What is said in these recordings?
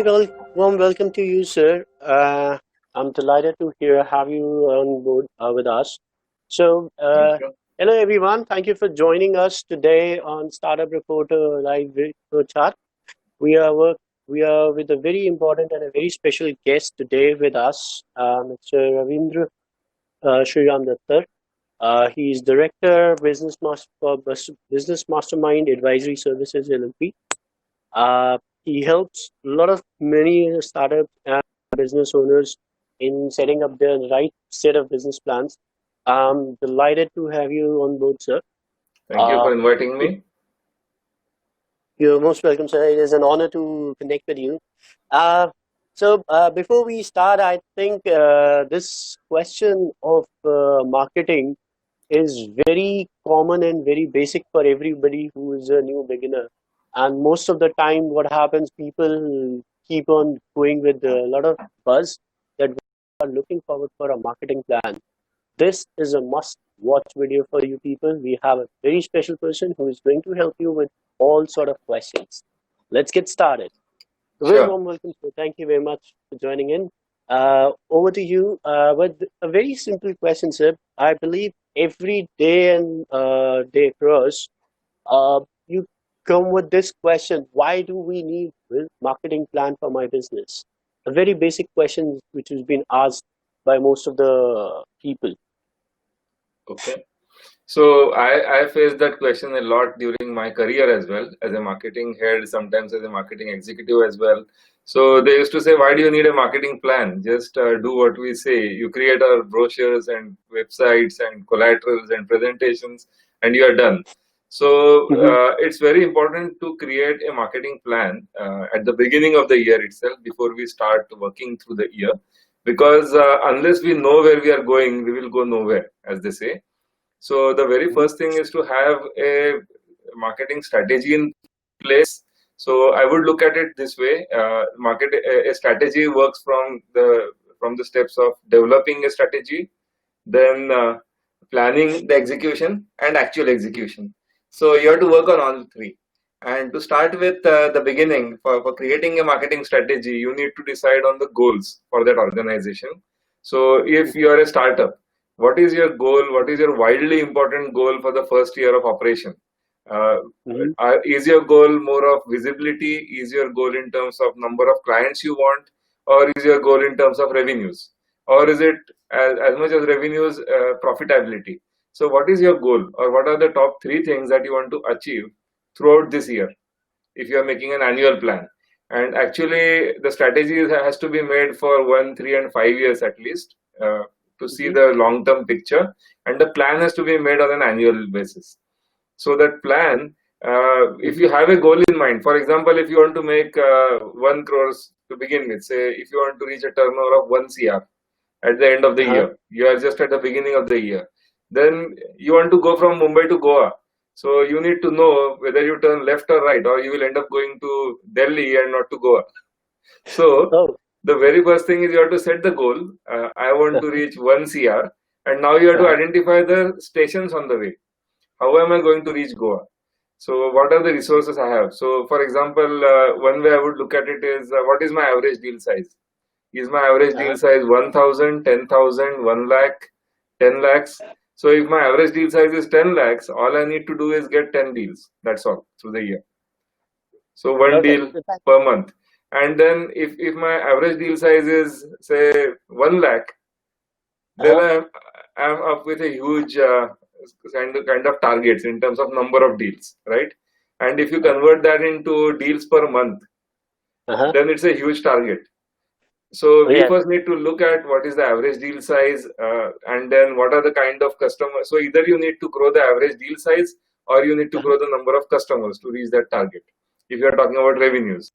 very warm welcome to you, sir. I'm delighted to have you on board with us. So, Thank you. hello everyone. Thank you for joining us today on Startup Reporter Live Video Chat. We are work, we are with a very important and a very special guest today with us, Mr. Ravindra Datar. He is Director, Business Mastermind Advisory Services LLP. He helps a lot of many startups and business owners in setting up their right set of business plans. I'm delighted to have you on board, sir. Thank you Uh, for inviting it- me. you're most welcome, sir. It is an honor to connect with you. So, before we start, I think this question of marketing is very common and very basic for everybody who is a new beginner. And most of the time, what happens, people keep on going with a lot of buzz that we are looking forward for a marketing plan. This is a must watch video for you people. We have a very special person who is going to help you with all sort of questions. Let's get started. Very Sure. warm welcome, sir. Thank you very much for joining in. Over to you with a very simple question, sir. I believe every day and day across, you come with this question: why do we need a marketing plan for my business? A very basic question which has been asked by most of the people. Okay. So I faced that question a lot during my career as well, as a marketing head, sometimes as a marketing executive as well. So they used to say, why do you need a marketing plan? Just do what we say. You create our brochures and websites and collaterals and presentations, and you are done. So Mm-hmm. it's very important to create a marketing plan at the beginning of the year itself before we start working through the year. Because unless we know where we are going, we will go nowhere, as they say. So the very Mm-hmm. first thing is to have a marketing strategy in place. So I would look at it this way: a strategy works from the steps of developing a strategy, then planning the execution, and actual execution. So you have to work on all three. And to start with the beginning, for creating a marketing strategy, you need to decide on the goals for that organization. So if you are a startup, what is your goal? What is your widely important goal for the first year of operation? Uh, Mm-hmm. is your goal more of visibility? Is your goal in terms of number of clients you want? Or is your goal in terms of revenues? Or is it as much as revenues, profitability? So what is your goal, or what are the top three things that you want to achieve throughout this year if you are making an annual plan? And actually the strategy has to be made for 1, 3 and 5 years at least, to see Mm-hmm. the long term picture, and the plan has to be made on an annual basis. So that plan, if Mm-hmm. you have a goal in mind, for example, if you want to make 1 crores to begin with, say if you want to reach a turnover of 1 cr at the end of the Uh-huh. year, you are just at the beginning of the year, then you want to go from Mumbai to Goa. So you need to know whether you turn left or right, or you will end up going to Delhi and not to Goa. So Oh. the very first thing is you have to set the goal. I want to reach 1 cr, and now you have to Uh-huh. identify the stations on the way. How am I going to reach Goa? So what are the resources I have? So for example, one way I would look at it is, what is my average deal size? Is my average Uh-huh. deal size 1,000, 10,000, 1 lakh, 10 lakhs? So if my average deal size is 10 lakhs, all I need to do is get 10 deals. That's all through the year. So one Okay. deal per month. And then if my average deal size is say 1 lakh, then Uh-huh. I'm up with a huge kind of targets in terms of number of deals, right? And if you Uh-huh. convert that into deals per month, Uh-huh. then it's a huge target. So Oh, we yeah. first need to look at what is the average deal size, and then what are the kind of customers. So either you need to grow the average deal size, or you need to Uh-huh. grow the number of customers to reach that target, if you are talking about revenues.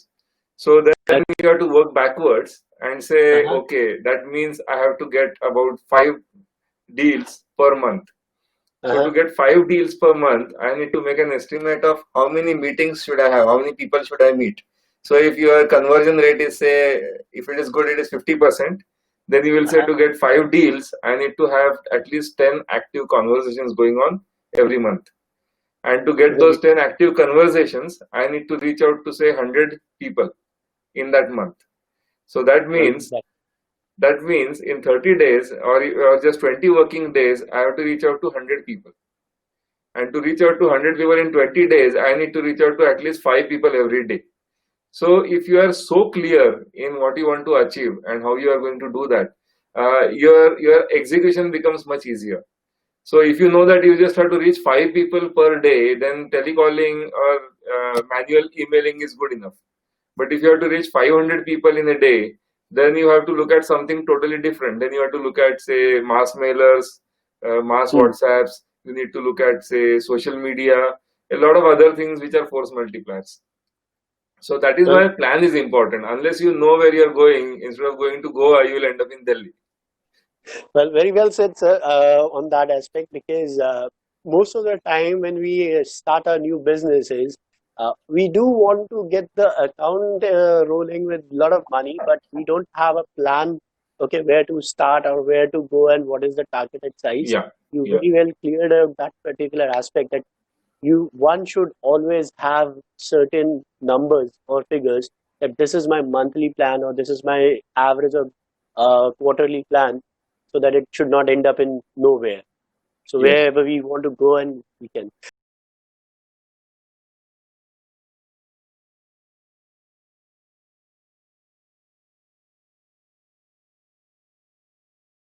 So then Okay. you have to work backwards and say, Uh-huh. okay, that means I have to get about 5 deals per month. So Uh-huh. to get 5 deals per month, I need to make an estimate of how many meetings should I have, how many people should I meet. So if your conversion rate is, say, if it is good, it is 50%, then you will say, Uh-huh. to get 5 deals, I need to have at least 10 active conversations going on every month. And to get Very. those 10 active conversations, I need to reach out to, say, 100 people. in that month. So that Well, means in 30 days, or just 20 working days, I have to reach out to 100 people. And to reach out to 100 people in 20 days, I need to reach out to at least 5 people every day. So if you are so clear in what you want to achieve and how you are going to do that, your execution becomes much easier. So if you know that you just have to reach 5 people per day, then telecalling or manual emailing is good enough. But if you have to reach 500 people in a day, then you have to look at something totally different. Then you have to look at, say, mass mailers, mass hmm. WhatsApps. You need to look at, say, social media, a lot of other things which are force multipliers. So that is Well, why plan is important. Unless you know where you're going, instead of going to Goa, you will end up in Delhi. well, very well said, sir, on that aspect, because most of the time when we start our new businesses, we do want to get the account rolling with a lot of money, but we don't have a plan, okay, where to start or where to go and what is the targeted size. Yeah, You yeah, very well cleared out that particular aspect, that one should always have certain numbers or figures, that this is my monthly plan or this is my average of quarterly plan, so that it should not end up in nowhere. So yes. wherever we want to go, and we can.